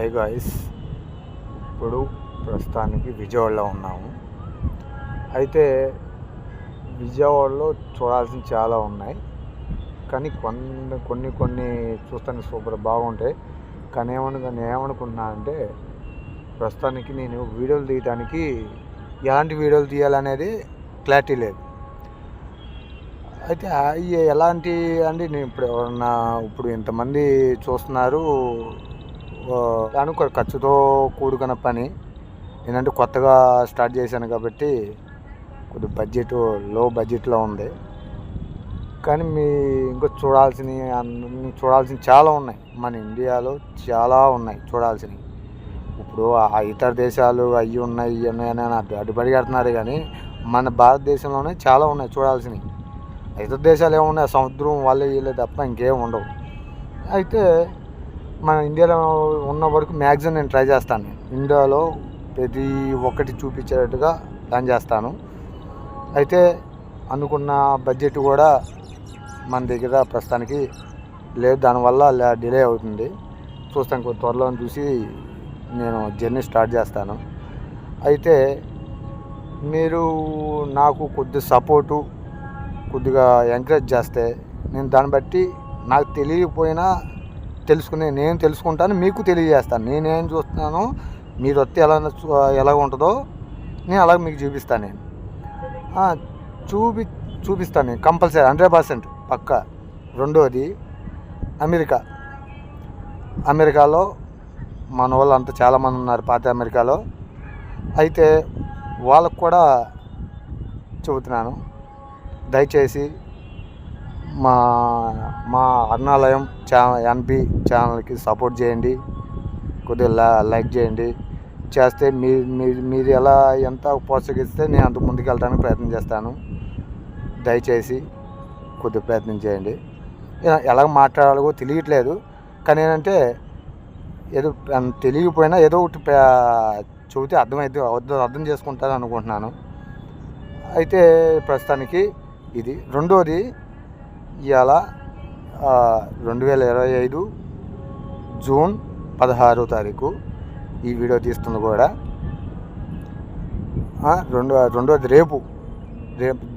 Hi guys, ఇప్పుడు ప్రస్తుతానికి విజయవాడలో ఉన్నాము. అయితే విజయవాడలో చూడాల్సిన చాలా ఉన్నాయి, కానీ కొన్ని చూస్తానికి సూపర్ బాగుంటాయి. కానీ నేను ఏమనుకుంటున్నా అంటే, ప్రస్తుతానికి నేను వీడియోలు తీయడానికి ఎలాంటి వీడియోలు తీయాలనేది క్లారిటీ లేదు. అయితే ఎలాంటి అంటే నేను ఇప్పుడు ఇంతమంది చూస్తున్నారు, దానికి ఖర్చుతో కూడుకున్న పని. ఏంటంటే కొత్తగా స్టార్ట్ చేశాను కాబట్టి కొద్ది లో బడ్జెట్లో ఉంది. కానీ ఇంకా చూడాల్సినవి చాలా ఉన్నాయి. మన ఇండియాలో చాలా ఉన్నాయి చూడాల్సినవి. ఇప్పుడు ఆ ఇతర దేశాలు అవి ఉన్నాయి అని అడ్డుపడి కడుతున్నారు, కానీ మన భారతదేశంలోనే చాలా ఉన్నాయి చూడాల్సినవి. ఇతర దేశాలు ఏమున్నాయి, సముద్రం వీళ్ళే తప్ప ఇంకేం ఉండవు. అయితే మన ఇండియాలో ఉన్న వరకు మ్యాక్సిమం నేను ట్రై చేస్తాను. ఇండియాలో ప్రతి ఒక్కటి చూపించేటట్టుగా ప్లాన్ చేస్తాను. అయితే అనుకున్న బడ్జెట్ కూడా మన దగ్గర ప్రస్తుతానికి లేదు, దానివల్ల డిలే అవుతుంది. చూస్తాను, కొంచెం త్వరలో చూసి నేను జర్నీ స్టార్ట్ చేస్తాను. అయితే మీరు నాకు కొద్దిగా ఎంకరేజ్ చేస్తే నేను దాన్ని బట్టి నాకు తెలియకపోయినా నేను తెలుసుకుంటాను, మీకు తెలియజేస్తాను. నేనేం చూస్తున్నానో మీరు వస్తే ఎలా ఉంటుందో నేను అలాగ మీకు చూపిస్తాను. నేను చూపిస్తాను నేను కంపల్సరీ 100% పక్కా. రెండోది, అమెరికాలో మన వాళ్ళు అంతా చాలామంది ఉన్నారు పాత అమెరికాలో. అయితే వాళ్ళకు కూడా చెబుతున్నాను, దయచేసి మా అరుణాలయం ఎన్బి ఛానల్కి సపోర్ట్ చేయండి, కొద్దిగా లైక్ చేయండి. చేస్తే మీరు ఎంత ప్రోత్సహిస్తే నేను అంత ముందుకు వెళ్ళడానికి ప్రయత్నం చేస్తాను. దయచేసి కొద్దిగా ప్రయత్నం చేయండి. ఎలా మాట్లాడాలో తెలియట్లేదు, కానీ ఏంటంటే ఏదో తెలియకపోయినా ఏదో ఒకటి చెబితే అర్థం చేసుకుంటారని అనుకుంటున్నాను. అయితే ప్రస్తుతానికి ఇది. రెండోది, ఇవాళ 2025 జూన్ 16వ తారీఖు ఈ వీడియో తీస్తుంది కూడా. రెండోది రేపు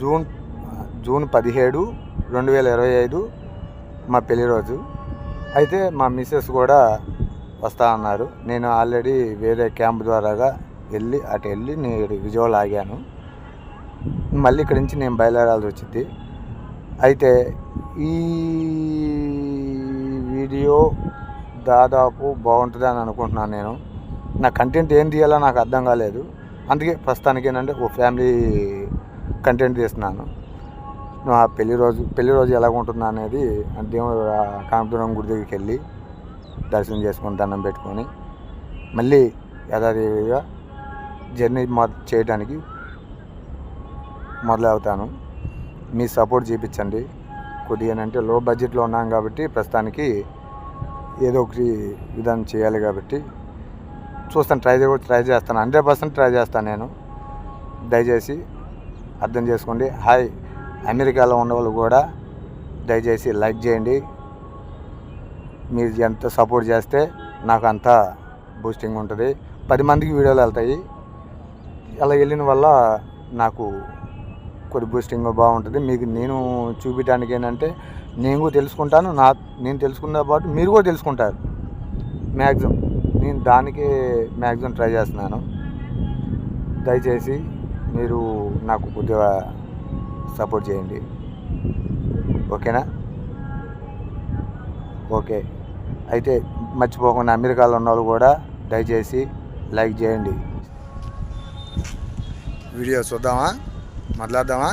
జూన్ 17, 2025 మా పెళ్లి రోజు. అయితే మా మిస్సెస్ కూడా వస్తా అన్నారు. నేను ఆల్రెడీ వేరే క్యాంప్ ద్వారాగా వెళ్ళి నేను విజయవాడలో ఆగాను. మళ్ళీ ఇక్కడి నుంచి నేను బయలుదేరాల్సి వచ్చింది. అయితే ఈ వీడియో దాదాపు బాగుంటుందని అనుకుంటున్నాను. నేను నా కంటెంట్ ఏం తీయాలో నాకు అర్థం కాలేదు, అందుకే ప్రస్తుతానికి ఏంటంటే ఓ ఫ్యామిలీ కంటెంట్ తీస్తున్నాను. ఆ పెళ్లి రోజు ఎలాగుంటుందా అనేది దేవుడు కాంపిటూరం గుడి దగ్గరికి వెళ్ళి దర్శనం చేసుకుని దండం పెట్టుకొని మళ్ళీ యథావిధిగా జర్నీ చేయడానికి మొదలవుతాను. మీ సపోర్ట్ చూపించండి కొద్దిగా. అంటే లో బడ్జెట్లో ఉన్నాం కాబట్టి ప్రస్తుతానికి ఏదో ఒకటి విధానం చేయాలి కాబట్టి చూస్తాను, ట్రై చేస్తాను. 100% ట్రై చేస్తాను నేను. దయచేసి అర్థం చేసుకోండి. హాయ్, అమెరికాలో ఉన్న వాళ్ళు కూడా దయచేసి లైక్ చేయండి. మీరు ఎంత సపోర్ట్ చేస్తే నాకు అంత బూస్టింగ్ ఉంటుంది. 10 మందికి వీడియోలు వెళ్తాయి. అలా వెళ్ళిన వల్ల నాకు కొద్ది బూస్టింగ్ బాగుంటుంది. మీకు నేను చూపించడానికి ఏంటంటే నేను కూడా తెలుసుకుంటాను, నేను తెలుసుకున్న పాటు మీరు కూడా తెలుసుకుంటారు. మ్యాక్సిమం నేను దానికి ట్రై చేస్తున్నాను. దయచేసి మీరు నాకు కొద్దిగా సపోర్ట్ చేయండి, ఓకేనా? ఓకే. అయితే మర్చిపోకుండా అమెరికాలో ఉన్న వాళ్ళు కూడా దయచేసి లైక్ చేయండి. వీడియో చూద్దామా, మాట్లాడదామా?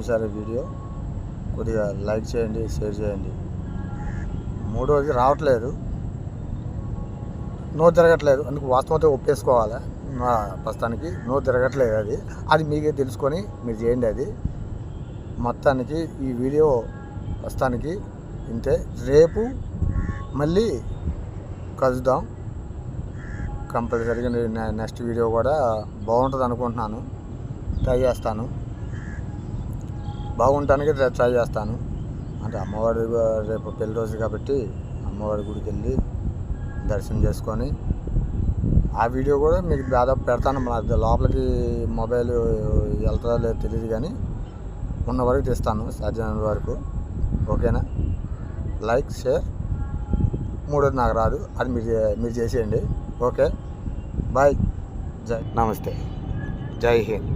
చూసారు వీడియో, కొద్దిగా లైక్ చేయండి, షేర్ చేయండి. మూడోది రావట్లేదు, నోరు తిరగట్లేదు, అందుకు వాస్తవంతో ఒప్పేసుకోవాలి. ప్రస్తుతానికి నోరు తిరగట్లేదు, అది మీకే తెలుసుకొని మీరు చేయండి. అది మొత్తానికి ఈ వీడియో ప్రస్తుతానికి ఇంతే. రేపు మళ్ళీ కలుద్దాం కంపల్సరీగా. నెక్స్ట్ వీడియో కూడా బాగుంటుంది అనుకుంటున్నాను, ట్రై చేస్తాను, బాగుంటానికి ట్రై చేస్తాను. అంటే అమ్మవారి రేపు పెళ్లి రోజు కాబట్టి అమ్మవారి గుడికి వెళ్ళి దర్శనం చేసుకొని ఆ వీడియో కూడా మీకు దాదాపు పెడతాను. మన లోపలికి మొబైల్ వెళ్తుందో లేదో తెలియదు, కానీ ఉన్న వరకు తీస్తాను సాధ్యమైన వరకు. ఓకేనా? Like, share. మూడోది నాకు రాదు, అది మీరు చేసేయండి. ఓకే, బాయ్, నమస్తే, జై హింద్.